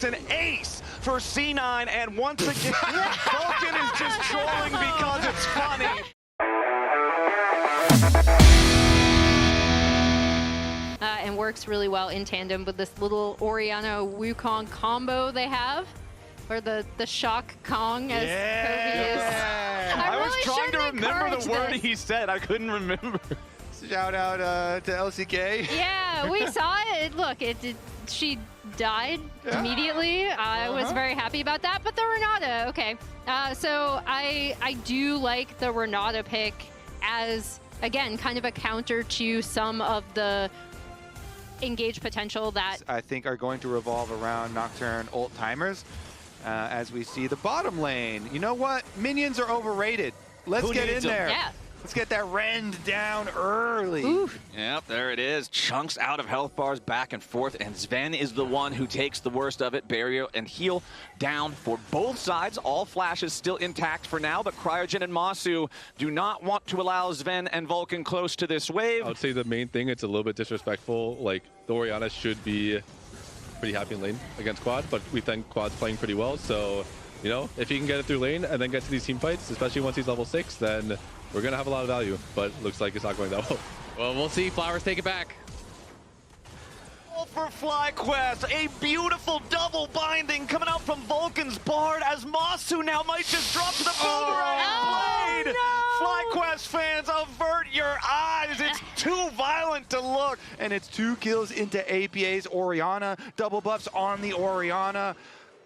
An ace for C9, and once again, Vulcan is just trolling because it's funny. And works really well in tandem with this little Orianna Wukong combo they have, or the shock Kong, as Kobe is. I was really trying to remember the encourage word this. he said. I couldn't remember. Shout out to LCK. Yeah, we saw it. Look, she died immediately. I was very happy about that. But the Renata, okay. So I do like the Renata pick as, again, kind of a counter to some of the engage potential that I think are going to revolve around Nocturne ult timers as we see the bottom lane. You know what? Minions are overrated. Let's get in there. Yeah. Let's get that rend down early. Oof. Yep, there it is. Chunks out of health bars back and forth, and Sven is the one who takes the worst of it. Barrier and heal down for both sides. All flashes still intact for now, but Cryogen and Masu do not want to allow Sven and Vulcan close to this wave. I would say the main thing, it's a little bit disrespectful. Like, the Orianna should be pretty happy in lane against Quad, but we think Quad's playing pretty well, so, you know, if he can get it through lane and then get to these team fights, especially once he's level 6, then we're going to have a lot of value, but looks like it's not going that well. Well, we'll see. Flowers take it back. For FlyQuest, a beautiful double binding coming out from Vulcan's Bard as Masu now might just drop to the boomerang blade. FlyQuest fans, avert your eyes. It's too violent to look. And it's 2 kills into APA's Orianna. Double buffs on the Orianna.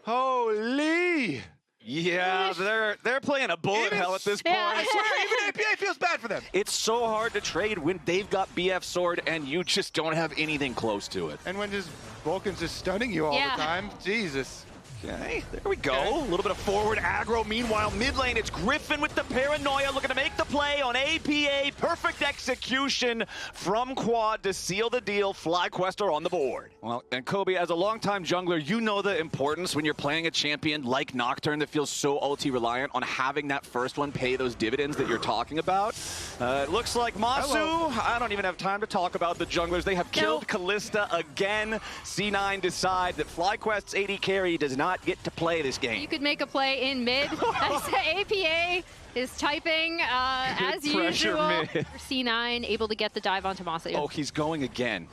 Holy! Yeah, they're playing a bullet hell at this point. I swear, even APA feels bad for them. It's so hard to trade when they've got BF Sword and you just don't have anything close to it. And when just Vulcan's just stunning you all the time, Jesus. Okay, there we go. A little bit of forward aggro. Meanwhile, mid lane, it's Griffin with the paranoia looking to make the play on APA. Perfect execution from Quad to seal the deal. FlyQuest are on the board. Well, and Kobe, as a longtime jungler, you know the importance when you're playing a champion like Nocturne that feels so ulti reliant on having that first one pay those dividends that you're talking about. It looks like Masu, I don't even have time to talk about the junglers. They have killed Kalista again. C9 decide that FlyQuest's AD carry does not get to play this game. You could make a play in mid. APA is typing as usual. C9 able to get the dive onto Masu. Oh, he's going again.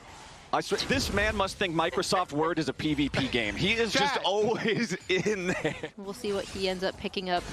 I swear, this man must think Microsoft Word is a PvP game. He is just always in there. We'll see what he ends up picking up.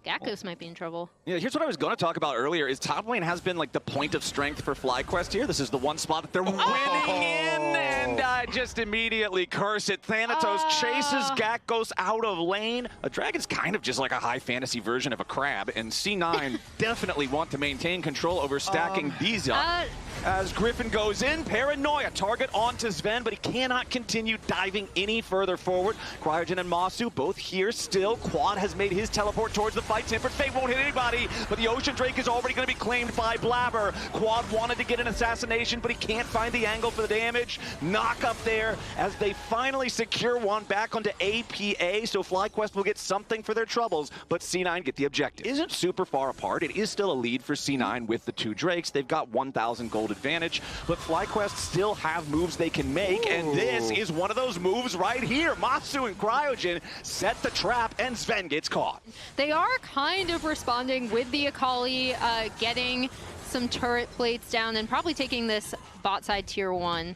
Gakkos might be in trouble. Yeah, here's what I was going to talk about earlier, is top lane has been like the point of strength for FlyQuest here. This is the one spot that they're winning in, and I just immediately curse it. Thanatos chases Gakkos out of lane. A dragon's kind of just like a high fantasy version of a crab, and C9 definitely want to maintain control over stacking these up. As Griffin goes in, paranoia, target onto Sven, but he cannot continue diving any further forward. Cryogen and Masu both here still. Quad has made his teleport towards the fight. Tempered Fate won't hit anybody, but the Ocean Drake is already going to be claimed by Blabber. Quad wanted to get an assassination, but he can't find the angle for the damage. Knock up there as they finally secure one back onto APA, so FlyQuest will get something for their troubles, but C9 get the objective. Isn't super far apart. It is still a lead for C9 with the 2 Drakes. They've got 1,000 gold advantage, but FlyQuest still have moves they can make, and this is one of those moves right here. Masu and Cryogen set the trap, and Sven gets caught. They are kind of responding with the Akali, getting some turret plates down and probably taking this bot side tier 1.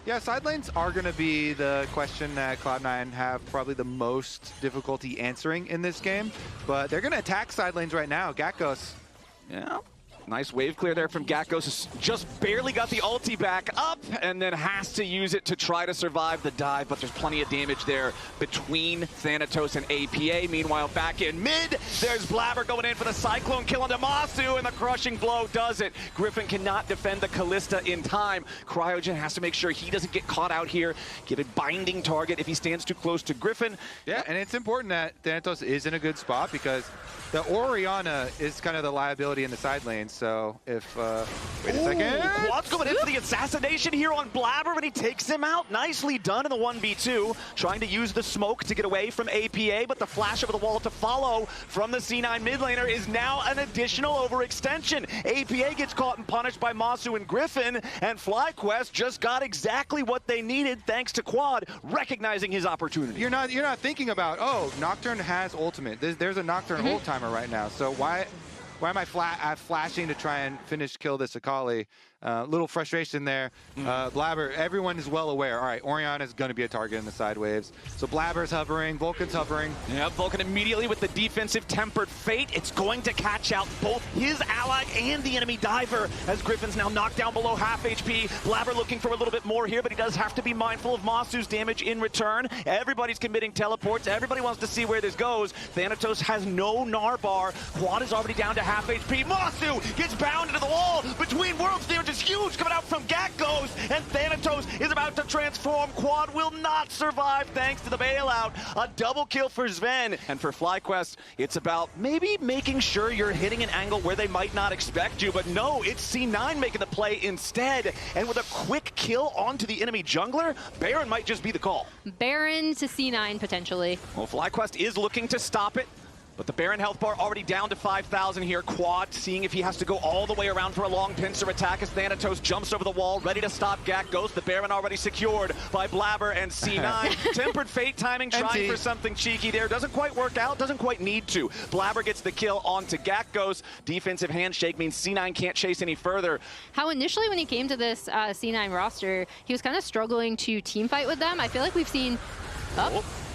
Yeah, side lanes are going to be the question that Cloud9 have probably the most difficulty answering in this game, but they're going to attack side lanes right now. Gakkos. Yeah. Nice wave clear there from Gakkos. Just barely got the ulti back up and then has to use it to try to survive the dive, but there's plenty of damage there between Thanatos and APA. Meanwhile, back in mid, there's Blabber going in for the Cyclone kill onto Masu, and the crushing blow does it. Griffin cannot defend the Kalista in time. Cryogen has to make sure he doesn't get caught out here. Give a binding target if he stands too close to Griffin. Yeah, and it's important that Thanatos is in a good spot because the Orianna is kind of the liability in the side lanes. So if, wait a second. Quad's going in for the assassination here on Blabber, but he takes him out. Nicely done in the 1v2. Trying to use the smoke to get away from APA, but the flash over the wall to follow from the C9 mid laner is now an additional overextension. APA gets caught and punished by Masu and Griffin, and FlyQuest just got exactly what they needed thanks to Quad recognizing his opportunity. You're not thinking about, oh, Nocturne has ultimate. There's a Nocturne ult timer right now. So why am I flashing to try and kill this Akali? Little frustration there. Blabber, everyone is well aware. All right, Orianna is going to be a target in the side waves. So Blabber's hovering, Vulcan's hovering. Yep, Vulcan immediately with the defensive tempered fate. It's going to catch out both his ally and the enemy diver as Griffin's now knocked down below half HP. Blabber looking for a little bit more here, but he does have to be mindful of Masu's damage in return. Everybody's committing teleports. Everybody wants to see where this goes. Thanatos has no Gnar bar. Quad is already down to half HP. Masu gets bound into the wall. Between worlds damage is huge coming out from Gakgos, and Thanatos is about to transform. Quad will not survive thanks to the bailout. A double kill for Sven. And for FlyQuest, it's about maybe making sure you're hitting an angle where they might not expect you, but no, it's C9 making the play instead. And with a quick kill onto the enemy jungler, Baron might just be the call. Baron to C9 potentially. Well, FlyQuest is looking to stop it. But the Baron health bar already down to 5,000 here. Quad seeing if he has to go all the way around for a long pincer attack as Thanatos jumps over the wall, ready to stop Gakgos. The Baron already secured by Blabber and C9. Tempered fate timing, trying for something cheeky there. Doesn't quite work out, doesn't quite need to. Blabber gets the kill onto Gakgos. Defensive handshake means C9 can't chase any further. How initially when he came to this C9 roster, he was kind of struggling to team fight with them. I feel like we've seen...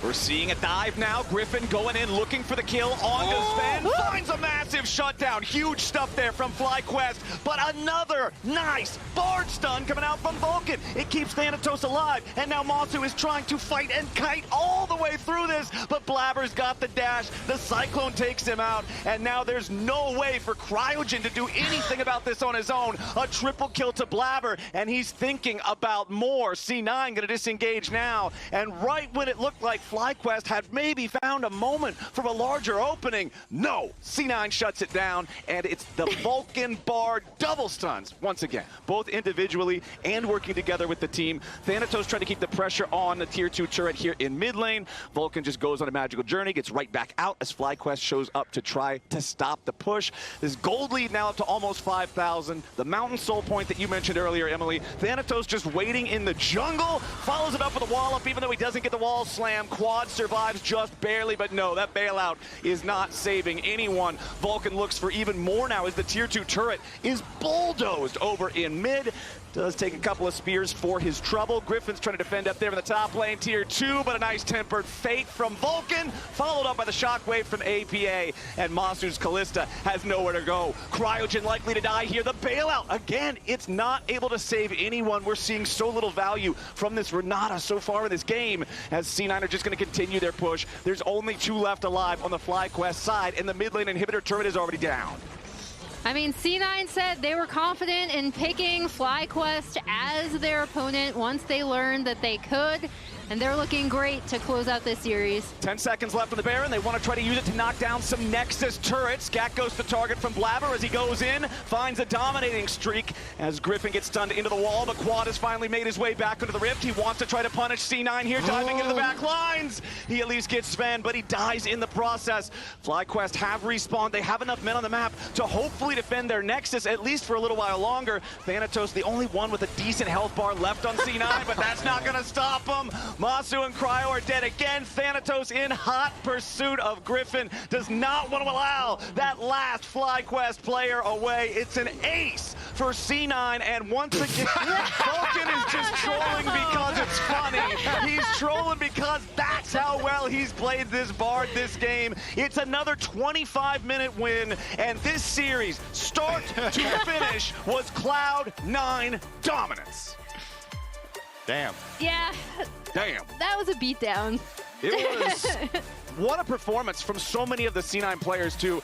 We're seeing a dive now. Griffin going in, looking for the kill on Sven. Finds a massive shutdown. Huge stuff there from FlyQuest. But another nice Bard stun coming out from Vulcan. It keeps Thanatos alive. And now Masu is trying to fight and kite all the way through this. But Blabber's got the dash. The Cyclone takes him out. And now there's no way for Cryogen to do anything about this on his own. A triple kill to Blabber. And he's thinking about more. C9 going to disengage now. And right when it looked like FlyQuest had maybe found a moment for a larger opening, no, C9 shuts it down, and it's the Vulcan Bard double stuns once again, both individually and working together with the team. Thanatos trying to keep the pressure on the tier 2 turret here in mid lane. Vulcan just goes on a magical journey, gets right back out as FlyQuest shows up to try to stop the push. This gold lead now up to almost 5,000. The Mountain Soul point that you mentioned earlier, Emily. Thanatos just waiting in the jungle, follows it up with a wall up even though he doesn't get the wall slam. Quad survives just barely, but no, that bailout is not saving anyone. Vulcan looks for even more now as the tier 2 turret is bulldozed over in mid. Does take a couple of spears for his trouble. Griffin's trying to defend up there in the top lane, tier 2, but a nice tempered fate from Vulcan, followed up by the shockwave from APA, and Masu's Kalista has nowhere to go. Cryogen likely to die here. The bailout, again, it's not able to save anyone. We're seeing so little value from this Renata so far in this game, as C9 are just going to continue their push. There's only 2 left alive on the FlyQuest side, and the mid lane inhibitor turret is already down. I mean, C9 said they were confident in picking FlyQuest as their opponent once they learned that they could, and they're looking great to close out this series. 10 seconds left on the Baron. They want to try to use it to knock down some Nexus turrets. Gak goes to target from Blabber as he goes in, finds a dominating streak as Griffin gets stunned into the wall, but Quad has finally made his way back into the rift. He wants to try to punish C9 here, diving into the back lines. He at least gets Sven, but he dies in the process. FlyQuest have respawned. They have enough men on the map to hopefully defend their Nexus, at least for a little while longer. Thanatos, the only one with a decent health bar left on C9, but that's not going to stop him. Masu and Cryo are dead again. Thanatos in hot pursuit of Griffin does not want to allow that last FlyQuest player away. It's an ace for C9, and once again, Vulcan is just trolling because it's funny. He's trolling because that's how well he's played this Bard this game. It's another 25-minute win, and this series, start to finish, was Cloud9 dominance. Damn. Yeah. Damn. That was a beatdown. It was, what a performance from so many of the C9 players too.